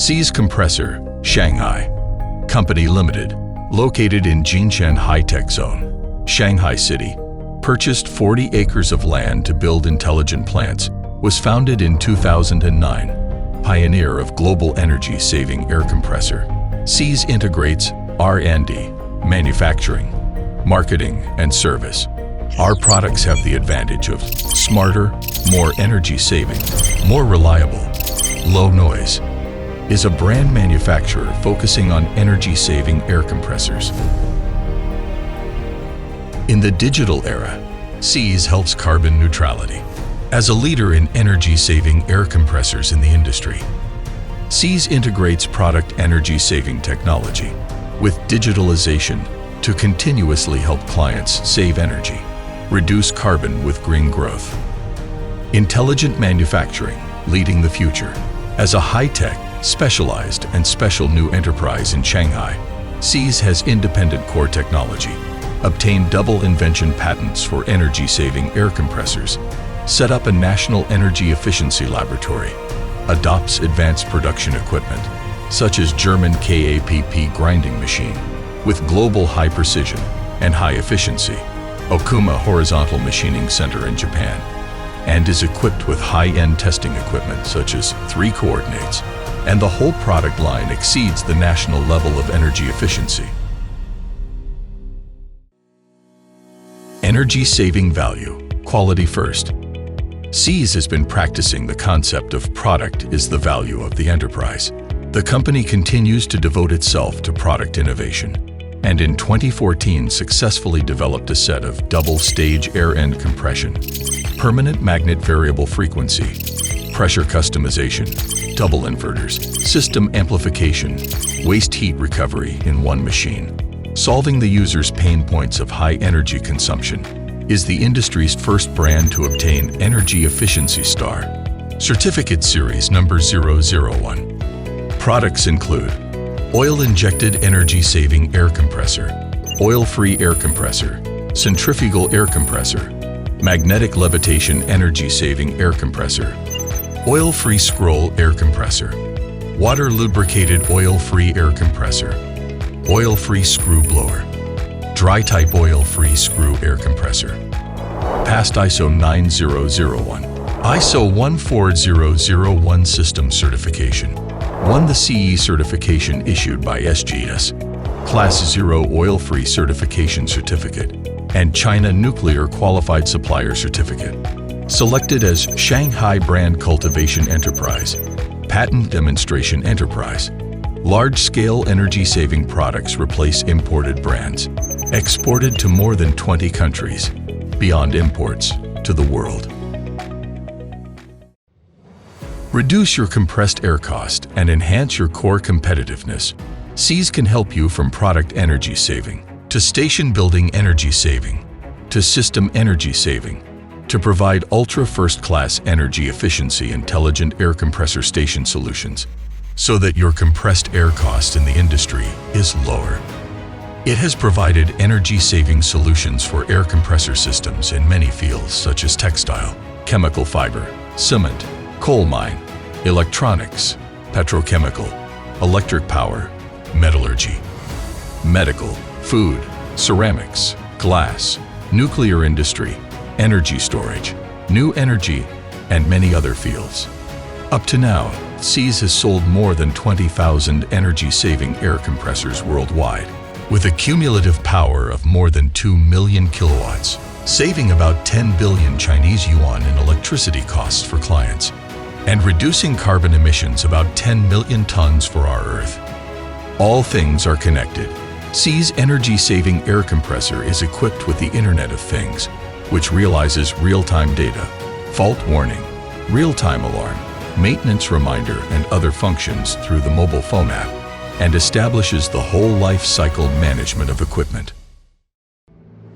C's Compressor, Shanghai. Company Limited, located in Jinshan High-Tech Zone, Shanghai City, purchased 40 acres of land to build intelligent plants, was founded in 2009. Pioneer of global energy-saving air compressor, C's integrates R&D, manufacturing, marketing, and service. Our products have the advantage of smarter, more energy-saving, more reliable, low noise. Is a brand manufacturer focusing on energy-saving air compressors. In the digital era, C's helps carbon neutrality. As a leader in energy-saving air compressors in the industry, C's integrates product energy-saving technology with digitalization to continuously help clients save energy, reduce carbon with green growth. Intelligent manufacturing, leading the future. As a high-tech, specialized and special new enterprise in Shanghai, C's has independent core technology, obtained double invention patents for energy-saving air compressors, set up a national energy efficiency laboratory, adopts advanced production equipment, such as German KAPP grinding machine, with global high precision and high efficiency, Okuma Horizontal Machining Center in Japan, and is equipped with high-end testing equipment such as 3 coordinates, and the whole product line exceeds the national level of energy efficiency. Energy-saving value, quality first. C's has been practicing the concept of product is the value of the enterprise. The company continues to devote itself to product innovation, and in 2014 successfully developed a set of double-stage air-end compression, permanent magnet variable frequency, pressure customization, double inverters, system amplification, waste heat recovery in one machine. Solving the user's pain points of high energy consumption is the industry's first brand to obtain Energy Efficiency Star. Certificate Series number 001. Products include oil-injected energy-saving air compressor, oil-free air compressor, centrifugal air compressor, magnetic levitation energy-saving air compressor, oil-free scroll air compressor, water-lubricated oil-free air compressor, oil-free screw blower, dry-type oil-free screw air compressor. Passed ISO 9001, ISO 14001 system certification. Won the CE certification issued by SGS, Class 0 oil-free certification certificate, and China Nuclear Qualified Supplier Certificate. Selected as Shanghai Brand Cultivation Enterprise, Patent Demonstration Enterprise. Large-scale energy-saving products replace imported brands. Exported to more than 20 countries, beyond imports to the world. Reduce your compressed air cost and enhance your core competitiveness. C's can help you from product energy saving, to station building energy saving, to system energy saving, to provide ultra first-class energy efficiency intelligent air compressor station solutions, so that your compressed air cost in the industry is lower. It has provided energy-saving solutions for air compressor systems in many fields such as textile, chemical fiber, cement, coal mine, electronics, petrochemical, electric power, metallurgy, medical, food, ceramics, glass, nuclear industry, energy storage, new energy, and many other fields. Up to now, C's has sold more than 20,000 energy-saving air compressors worldwide, with a cumulative power of more than 2 million kilowatts, saving about 10 billion Chinese yuan in electricity costs for clients, and reducing carbon emissions about 10 million tons for our Earth. All things are connected. C's energy-saving air compressor is equipped with the Internet of Things, which realizes real-time data, fault warning, real-time alarm, maintenance reminder, and other functions through the mobile phone app, and establishes the whole life cycle management of equipment.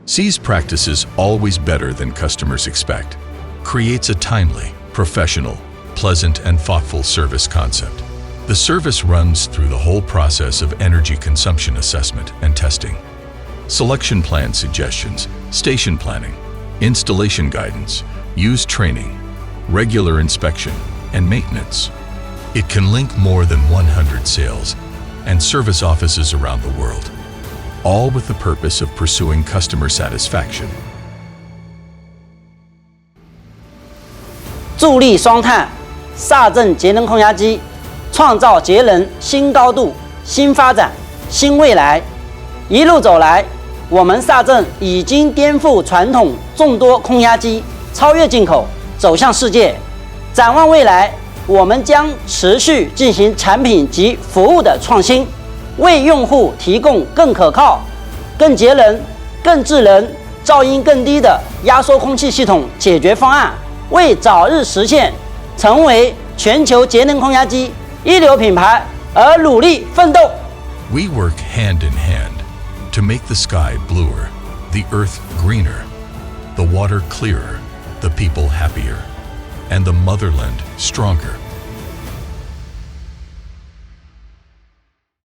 C's practices always better than customers expect, creates a timely, professional, pleasant, and thoughtful service concept. The service runs through the whole process of energy consumption assessment and testing, selection plan suggestions, station planning, installation guidance, use training, regular inspection, and maintenance. It can link more than 100 sales and service offices around the world, all with the purpose of pursuing customer satisfaction. 助力双碳，萨正节能空压机，创造节能新高度、新发展、新未来。一路走来，我们萨正已经颠覆传统众多空压机，超越进口，走向世界。展望未来，我们将持续进行产品及服务的创新，为用户提供更可靠、更节能、更智能、噪音更低的压缩空气系统解决方案，为早日实现成为全球节能空压机一流品牌而努力奋斗。We work hand in hand to make the sky bluer, the earth greener, the water clearer, the people happier, and the motherland stronger.